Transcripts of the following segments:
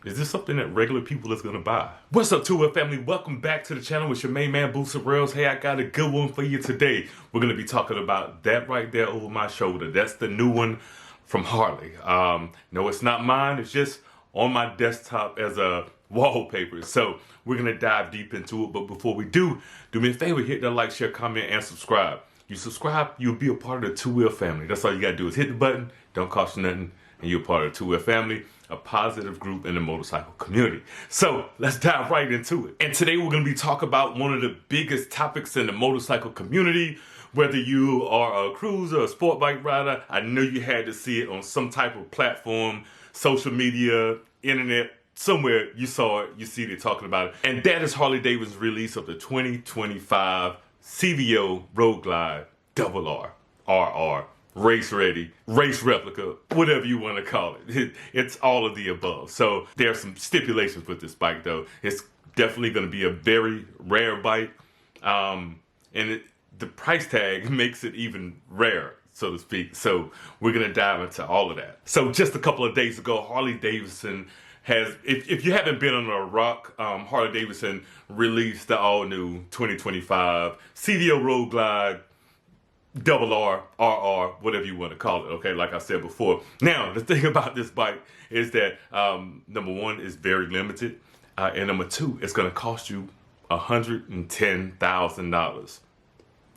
Is this something that regular people is gonna buy? What's up, 2L family? Welcome back to the channel. It's your main man, Boots and Rails. Hey, I got a good one for you today. We're gonna be talking about that right there over my shoulder. That's the new one from Harley. No, it's not mine. It's just on my desktop as a wallpaper. So we're gonna dive deep into it. But before we do me a favor, hit that like, share, comment, and subscribe. You subscribe, you'll be a part of the 2L family. That's all you gotta do is hit the button. Don't cost you nothing, and you're a part of the 2L family, a positive group in the motorcycle community. So let's dive right into it. And today we're gonna be talking about one of the biggest topics in the motorcycle community. Whether you are a cruiser, a sport bike rider, I know you had to see it on some type of platform, social media, internet, somewhere you saw it, you see it talking about it. And that is Harley-Davidson's release of the 2025 CVO Road Glide RR. Race ready, race replica, whatever you want to call it. It's all of the above. So there are some stipulations with this bike though. It's definitely going to be a very rare bike. The price tag makes it even rarer, so to speak. So we're going to dive into all of that. So just a couple of days ago, Harley-Davidson has, if you haven't been under a rock, Harley-Davidson released the all new 2025 CVO Road Glide RR, whatever you want to call it, okay, like I said before. Now, the thing about this bike is that, number one, it's very limited, and number two, it's going to cost you $110,000.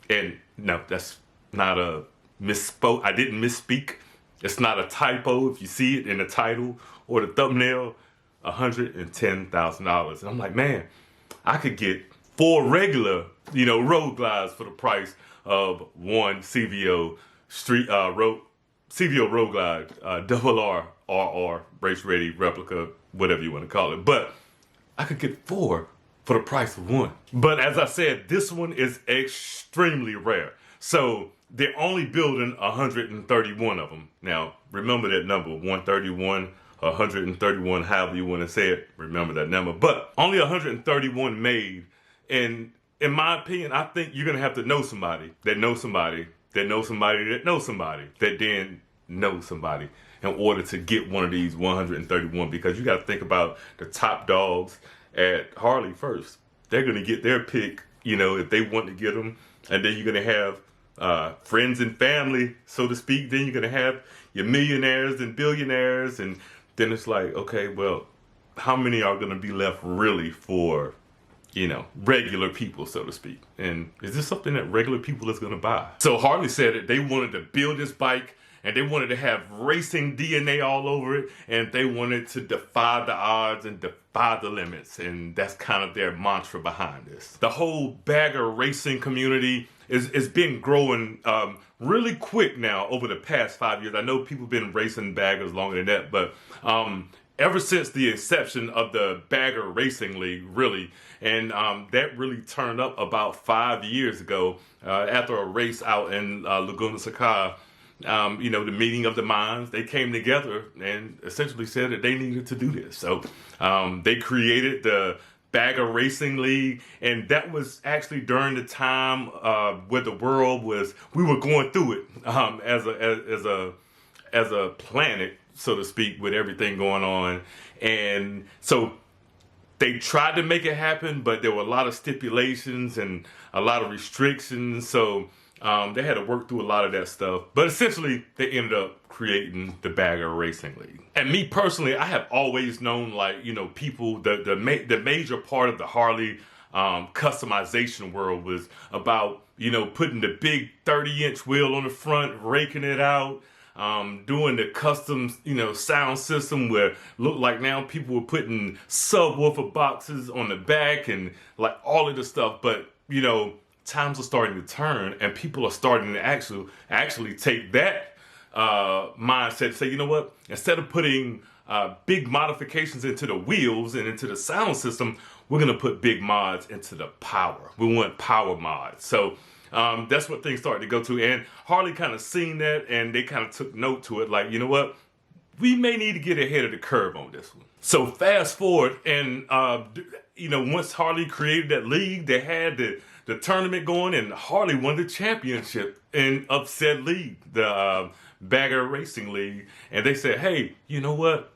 And no, that's not a misspoke. I didn't misspeak. It's not a typo. If you see it in the title or the thumbnail, $110,000. And I'm like, man, I could get 4 regular, road glides for the price of one CVO CVO Road Glide RR race ready replica, whatever you want to call it. But I could get 4 for the price of one. But as I said, this one is extremely rare. So they're only building 131 of them. Now, remember that number, 131, 131, however you want to say it. Remember that number. But only 131 made. And in my opinion, I think you're going to have to know somebody that knows somebody that knows somebody that knows somebody that then knows somebody in order to get one of these 131, because you got to think about the top dogs at Harley first. They're going to get their pick, if they want to get them. And then you're going to have friends and family, so to speak. Then you're going to have your millionaires and billionaires. And then it's like, okay, well, how many are going to be left really for regular people, so to speak? And is this something that regular people is going to buy? So Harley said that they wanted to build this bike and they wanted to have racing DNA all over it, and they wanted to defy the odds and defy the limits. And that's kind of their mantra behind this. The whole bagger racing community is been growing really quick now over the past 5 years. I know people have been racing baggers longer than that, but ever since the inception of the Bagger Racing League, really, and that really turned up about 5 years ago after a race out in Laguna Seca. The meeting of the minds, they came together and essentially said that they needed to do this. So they created the Bagger Racing League, and that was actually during the time where the world we were going through it as a planet, so to speak, with everything going on. And so they tried to make it happen, but there were a lot of stipulations and a lot of restrictions. So they had to work through a lot of that stuff. But essentially, they ended up creating the Bagger Racing League. And me personally, I have always known, people, the major part of the Harley customization world was about, putting the big 30-inch wheel on the front, raking it out, doing the custom, sound system where look like now people were putting subwoofer boxes on the back and like all of this stuff. But, times are starting to turn and people are starting to actually take that mindset, say, you know what, instead of putting big modifications into the wheels and into the sound system, we're going to put big mods into the power. We want power mods. So that's what things started to go to. And Harley kind of seen that, and they kind of took note to it, like, you know what, we may need to get ahead of the curve on this one. So fast forward, and once Harley created that league, they had the tournament going, and Harley won the championship of said league, the Bagger Racing League. And they said, hey, you know what?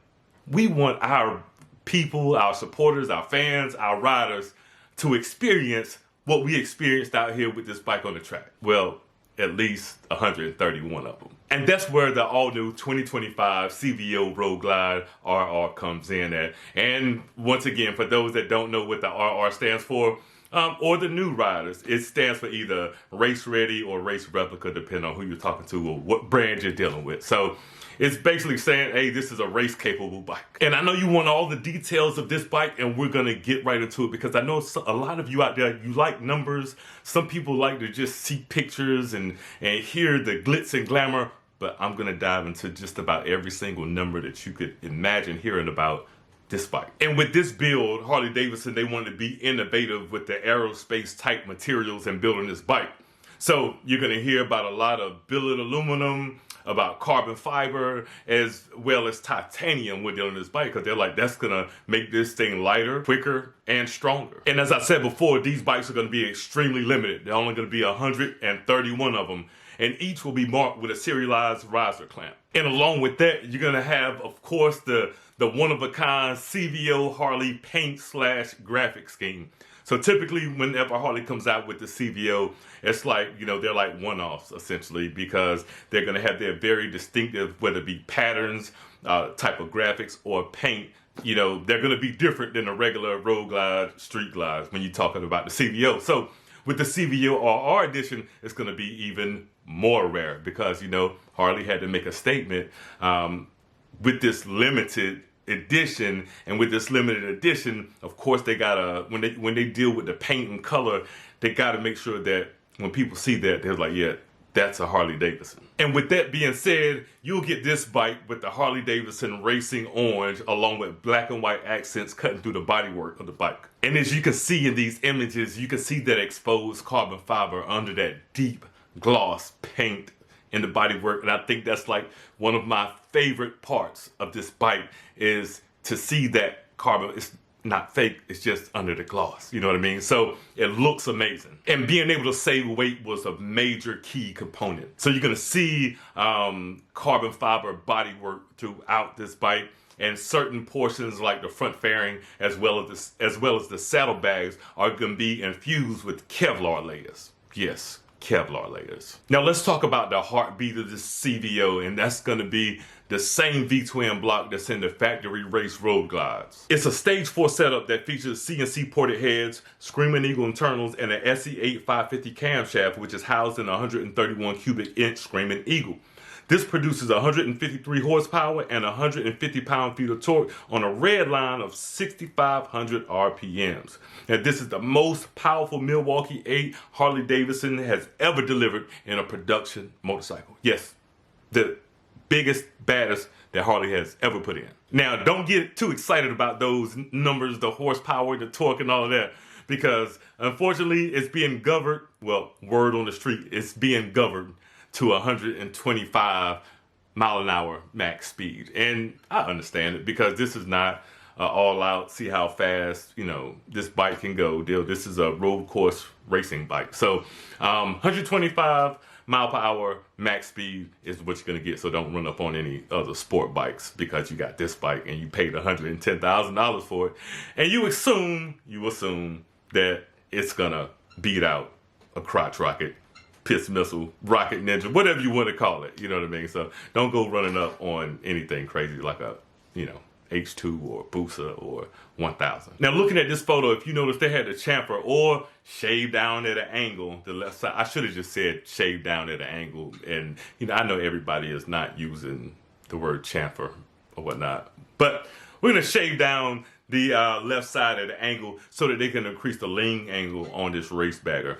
We want our people, our supporters, our fans, our riders to experience what we experienced out here with this bike on the track. Well, at least 131 of them. And that's where the all-new 2025 CVO Road Glide RR comes in at. And once again, for those that don't know what the RR stands for, or the new riders, it stands for either race ready or race replica, depending on who you're talking to or what brand you're dealing with. So it's basically saying, hey, this is a race capable bike. And I know you want all the details of this bike, and we're gonna get right into it because I know a lot of you out there, you like numbers. Some people like to just see pictures and hear the glitz and glamour, but I'm gonna dive into just about every single number that you could imagine hearing about this bike. And with this build, Harley-Davidson, they wanted to be innovative with the aerospace type materials and building this bike. So you're gonna hear about a lot of billet aluminum, about carbon fiber, as well as titanium when dealing with this bike, because they're like, that's gonna make this thing lighter, quicker, and stronger. And as I said before, these bikes are gonna be extremely limited. They're only gonna be 131 of them, and each will be marked with a serialized riser clamp. And along with that, you're gonna have, of course, the one-of-a-kind CVO Harley paint/graphic scheme. So typically, whenever Harley comes out with the CVO, it's like, you know, they're like one-offs essentially, because they're gonna have their very distinctive, whether it be patterns, type of graphics, or paint. You know, they're gonna be different than the regular road glide, street glides when you're talking about the CVO. So with the CVO RR edition, it's gonna be even more rare because, you know, Harley had to make a statement with this limited edition, and with this limited edition, of course, they gotta, when they deal with the paint and color, they gotta make sure that when people see that, they're like, yeah, that's a Harley-Davidson. And with that being said, you'll get this bike with the Harley-Davidson Racing Orange, along with black and white accents cutting through the bodywork of the bike. And as you can see in these images, you can see that exposed carbon fiber under that deep gloss paint in the bodywork, and I think that's like one of my favorite parts of this bike, is to see that carbon. It's not fake, it's just under the gloss, you know what I mean? So it looks amazing. And being able to save weight was a major key component. So you're gonna see carbon fiber bodywork throughout this bike, and certain portions like the front fairing as well as the saddlebags are gonna be infused with Kevlar layers. Yes, Kevlar layers. Now let's talk about the heartbeat of this CVO, and that's gonna be the same V-twin block that's in the factory race road glides. It's a stage 4 setup that features CNC ported heads, Screaming Eagle internals, and an SE8 550 camshaft, which is housed in a 131 cubic inch Screaming Eagle. This produces 153 horsepower and 150 pound-feet of torque on a red line of 6,500 RPMs. And this is the most powerful Milwaukee 8 Harley-Davidson has ever delivered in a production motorcycle. Yes, the biggest, baddest that Harley has ever put in. Now, don't get too excited about those numbers, the horsepower, the torque, and all of that, because unfortunately, it's being governed, well, word on the street, it's being governed to 125 mile an hour max speed. And I understand it, because this is not all out, see how fast, you know, this bike can go deal. This is a road course racing bike. So 125 mile per hour max speed is what you're gonna get. So don't run up on any other sport bikes because you got this bike and you paid $110,000 for it, and you assume that it's gonna beat out a crotch rocket, piss missile, rocket ninja, whatever you want to call it. You know what I mean? So don't go running up on anything crazy like a, you know, H2 or Busa or 1000. Now looking at this photo, if you notice, they had the chamfer or shaved down at an angle, the left side. I should have just said shaved down at an angle. And you know, I know everybody is not using the word chamfer or whatnot, but we're gonna shave down the left side at the angle so that they can increase the lean angle on this race bagger.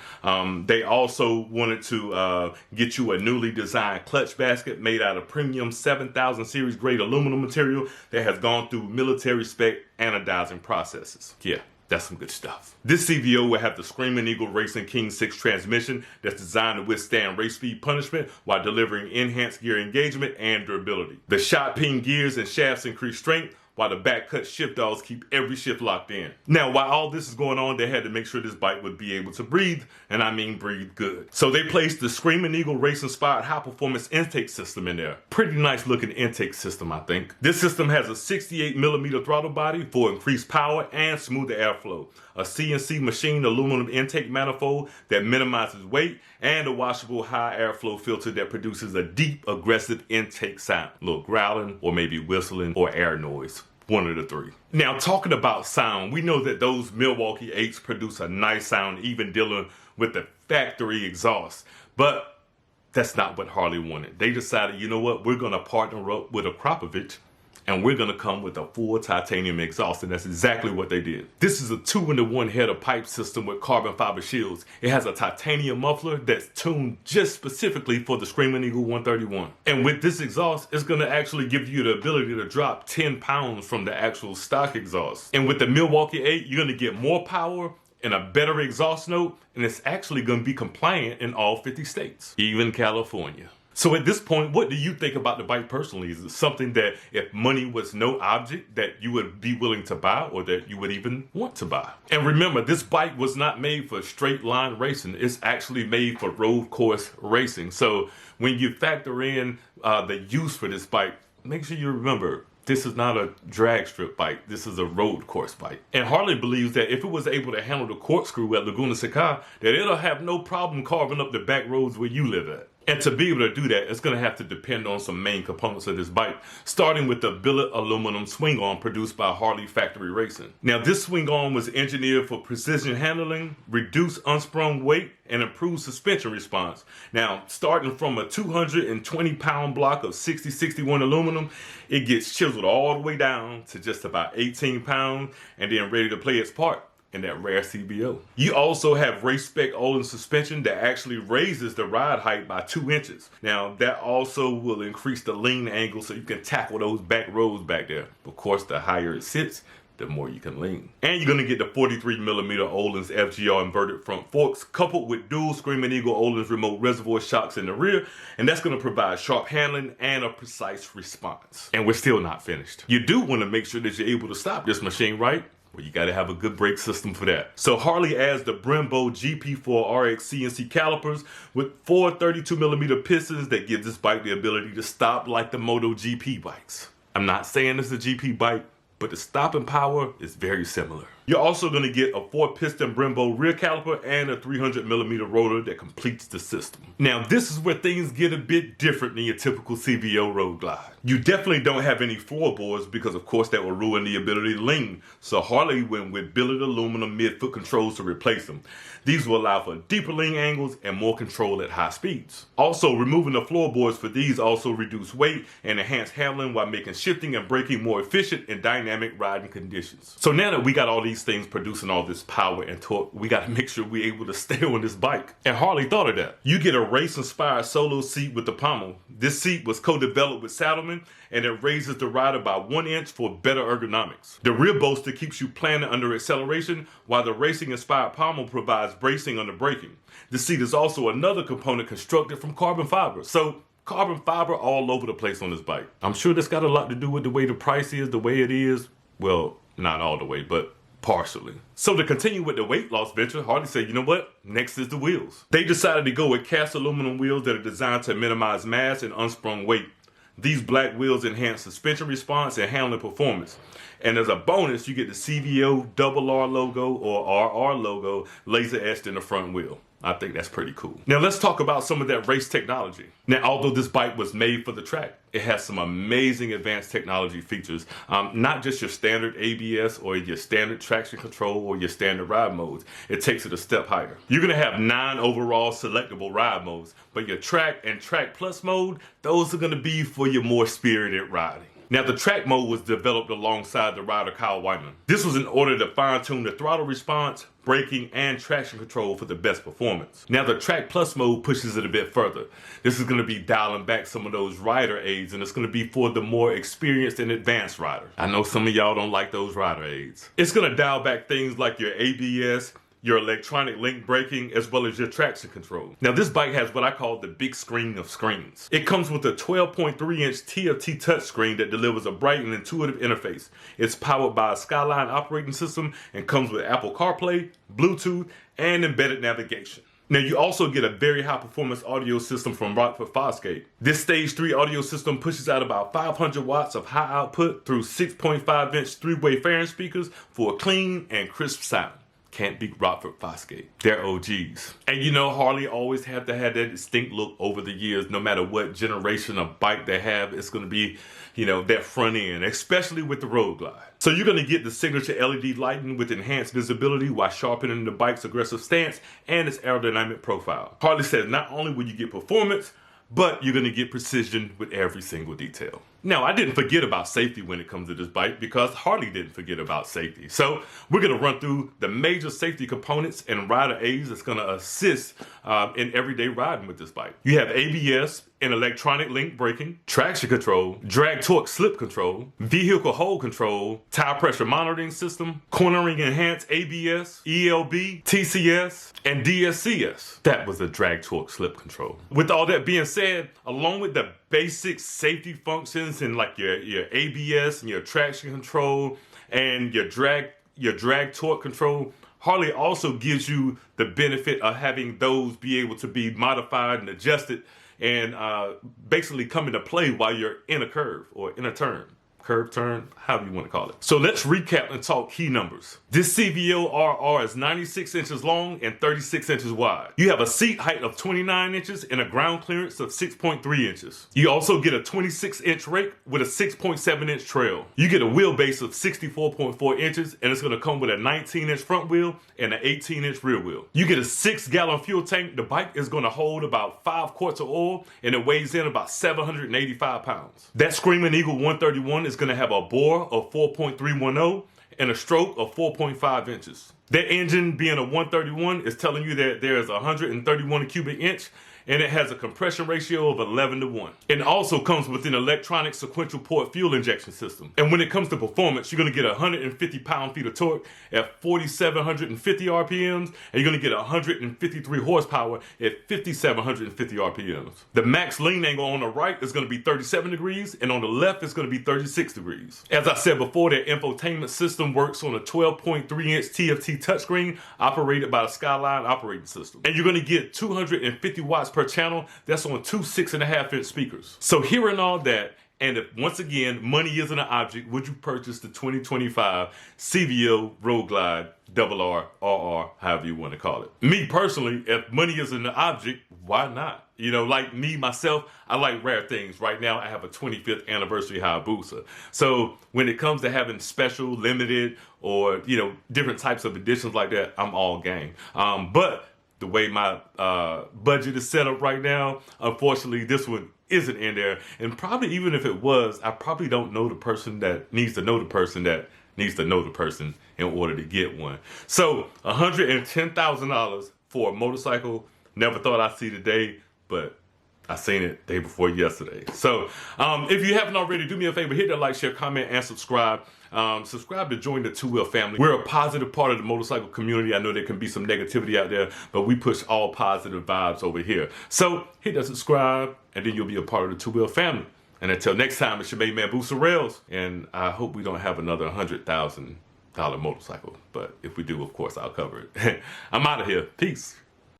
They also wanted to get you a newly designed clutch basket made out of premium 7000 series grade aluminum material that has gone through military spec anodizing processes. Yeah, that's some good stuff. This CVO will have the Screaming Eagle Racing King 6 transmission that's designed to withstand race speed punishment while delivering enhanced gear engagement and durability. The shot peen gears and shafts increase strength, while the back cut shift dogs keep every shift locked in. Now, while all this is going on, they had to make sure this bike would be able to breathe, and I mean breathe good. So they placed the Screaming Eagle race-inspired high-performance intake system in there. Pretty nice looking intake system, I think. This system has a 68mm throttle body for increased power and smoother airflow, a CNC machined aluminum intake manifold that minimizes weight, and a washable high airflow filter that produces a deep, aggressive intake sound. A little growling, or maybe whistling, or air noise. One of the three. Now, talking about sound, we know that those Milwaukee 8s produce a nice sound, even dealing with the factory exhaust. But that's not what Harley wanted. They decided, you know what, we're going to partner up with a Akrapovic, and we're going to come with a full titanium exhaust, and that's exactly what they did. This is a 2-in-1 header pipe system with carbon fiber shields. It has a titanium muffler that's tuned just specifically for the Screaming Eagle 131. And with this exhaust, it's going to actually give you the ability to drop 10 pounds from the actual stock exhaust. And with the Milwaukee 8, you're going to get more power and a better exhaust note, and it's actually going to be compliant in all 50 states, even California. So at this point, what do you think about the bike personally? Is it something that if money was no object that you would be willing to buy, or that you would even want to buy? And remember, this bike was not made for straight line racing. It's actually made for road course racing. So when you factor in the use for this bike, make sure you remember, this is not a drag strip bike. This is a road course bike. And Harley believes that if it was able to handle the corkscrew at Laguna Seca, that it'll have no problem carving up the back roads where you live at. And to be able to do that, it's going to have to depend on some main components of this bike, starting with the billet aluminum swing arm produced by Harley Factory Racing. Now, this swing arm was engineered for precision handling, reduced unsprung weight, and improved suspension response. Now, starting from a 220-pound block of 6061 aluminum, it gets chiseled all the way down to just about 18 pounds, and then ready to play its part in that rare CVO. You also have race spec Olin suspension that actually raises the ride height by 2 inches. Now, that also will increase the lean angle so you can tackle those back roads back there. Of course, the higher it sits, the more you can lean. And you're gonna get the 43mm Olin's FGR inverted front forks, coupled with dual Screaming Eagle Olin's remote reservoir shocks in the rear, and that's gonna provide sharp handling and a precise response. And we're still not finished. You do wanna make sure that you're able to stop this machine right. Well, you gotta have a good brake system for that. So Harley adds the Brembo GP4 RX CNC calipers with 4 32mm pistons that give this bike the ability to stop like the MotoGP bikes. I'm not saying it's a GP bike, but the stopping power is very similar. You're also going to get a 4-piston Brembo rear caliper and a 300mm rotor that completes the system. Now, this is where things get a bit different than your typical CVO Road Glide. You definitely don't have any floorboards because, of course, that will ruin the ability to lean. So Harley went with billet aluminum mid-foot controls to replace them. These will allow for deeper lean angles and more control at high speeds. Also, removing the floorboards for these also reduce weight and enhance handling while making shifting and braking more efficient in dynamic riding conditions. So now that we got all these things producing all this power and torque, we got to make sure we're able to stay on this bike. And Harley thought of that. You get a race-inspired solo seat with the pommel. This seat was co-developed with Saddlemen, and it raises the rider by 1 inch for better ergonomics. The rear bolster keeps you planted under acceleration, while the racing-inspired pommel provides bracing under braking. The seat is also another component constructed from carbon fiber. So carbon fiber all over the place on this bike. I'm sure that's got a lot to do with the way the price is, the way it is. Well, not all the way, but partially. So to continue with the weight loss venture, Harley said, you know what? Next is the wheels. They decided to go with cast aluminum wheels that are designed to minimize mass and unsprung weight. These black wheels enhance suspension response and handling performance. And as a bonus, you get the CVO RR logo or RR logo laser etched in the front wheel. I think that's pretty cool. Now let's talk about some of that race technology. Now, although this bike was made for the track, it has some amazing advanced technology features. Not just your standard ABS or your standard traction control or your standard ride modes. It takes it a step higher. You're gonna have 9 overall selectable ride modes, but your track and track plus mode, those are gonna be for your more spirited riding. Now, the track mode was developed alongside the rider Kyle Wyman. This was in order to fine-tune the throttle response, braking, and traction control for the best performance. Now, the track plus mode pushes it a bit further. This is going to be dialing back some of those rider aids, and it's going to be for the more experienced and advanced rider. I know some of y'all don't like those rider aids. It's going to dial back things like your ABS, your electronic link braking, as well as your traction control. Now this bike has what I call the big screen of screens. It comes with a 12.3-inch TFT touchscreen that delivers a bright and intuitive interface. It's powered by a Skyline operating system and comes with Apple CarPlay, Bluetooth, and embedded navigation. Now you also get a very high performance audio system from Rockford Fosgate. This stage 3 audio system pushes out about 500 watts of high output through 6.5-inch three-way Faren speakers for a clean and crisp sound. Can't beat Rockford Fosgate. They're OGs. And you know, Harley always had to have that distinct look over the years. No matter what generation of bike they have, it's going to be, you know, that front end, especially with the Road Glide. So you're going to get the signature LED lighting with enhanced visibility while sharpening the bike's aggressive stance and its aerodynamic profile. Harley says not only will you get performance, but you're going to get precision with every single detail. Now, I didn't forget about safety when it comes to this bike because Harley didn't forget about safety. So we're going to run through the major safety components and rider aids that's going to assist in everyday riding with this bike. You have ABS and electronic link braking, traction control, drag torque slip control, vehicle hold control, tire pressure monitoring system, cornering enhanced ABS, ELB, TCS, and DSCS. That was the drag torque slip control. With all that being said, along with the basic safety functions and like your ABS and your traction control and your drag torque control, Harley also gives you the benefit of having those be able to be modified and adjusted and basically come into play while you're in a curve or in a turn. Curve, turn, however you want to call it. So let's recap and talk key numbers. This CVO RR is 96 inches long and 36 inches wide. You have a seat height of 29 inches and a ground clearance of 6.3 inches. You also get a 26-inch rake with a 6.7-inch trail. You get a wheelbase of 64.4 inches and it's going to come with a 19-inch front wheel and an 18-inch rear wheel. You get a 6-gallon fuel tank. The bike is going to hold about 5 quarts of oil and it weighs in about 785 pounds. That Screaming Eagle 131 is going to have a bore of 4.310 and a stroke of 4.5 inches. That engine being a 131 is telling you that there is 131 cubic inch and it has a compression ratio of 11:1. It also comes with an electronic sequential port fuel injection system. And when it comes to performance, you're going to get 150 pound-feet of torque at 4,750 RPMs, and you're going to get 153 horsepower at 5,750 RPMs. The max lean angle on the right is going to be 37 degrees, and on the left is going to be 36 degrees. As I said before, that infotainment system works on a 12.3-inch TFT touchscreen operated by the Skyline operating system. And you're going to get 250 watts per channel. That's on 2 6.5-inch speakers. So hearing all that, and if once again money isn't an object, would you purchase the 2025 CVO Road Glide RR, however you want to call it? Me personally, if money isn't an object, why not? You know, like me, myself, I like rare things. Right now, I have a 25th anniversary Hayabusa. So when it comes to having special, limited, or, you know, different types of editions like that, I'm all game. But the way my budget is set up right now, unfortunately, this one isn't in there. And probably even if it was, I probably don't know the person that needs to know the person that needs to know the person in order to get one. So $110,000 for a motorcycle, never thought I'd see the day, but I seen it day before yesterday. So if you haven't already, do me a favor, hit that like, share, comment, and subscribe. Subscribe to join the Two Wheel family. We're a positive part of the motorcycle community. I know there can be some negativity out there, but we push all positive vibes over here. So hit that subscribe, and then you'll be a part of the Two Wheel family. And until next time, it's your main man, Booster Rails, and I hope we don't have another $100,000 motorcycle. But if we do, of course, I'll cover it. I'm out of here. Peace.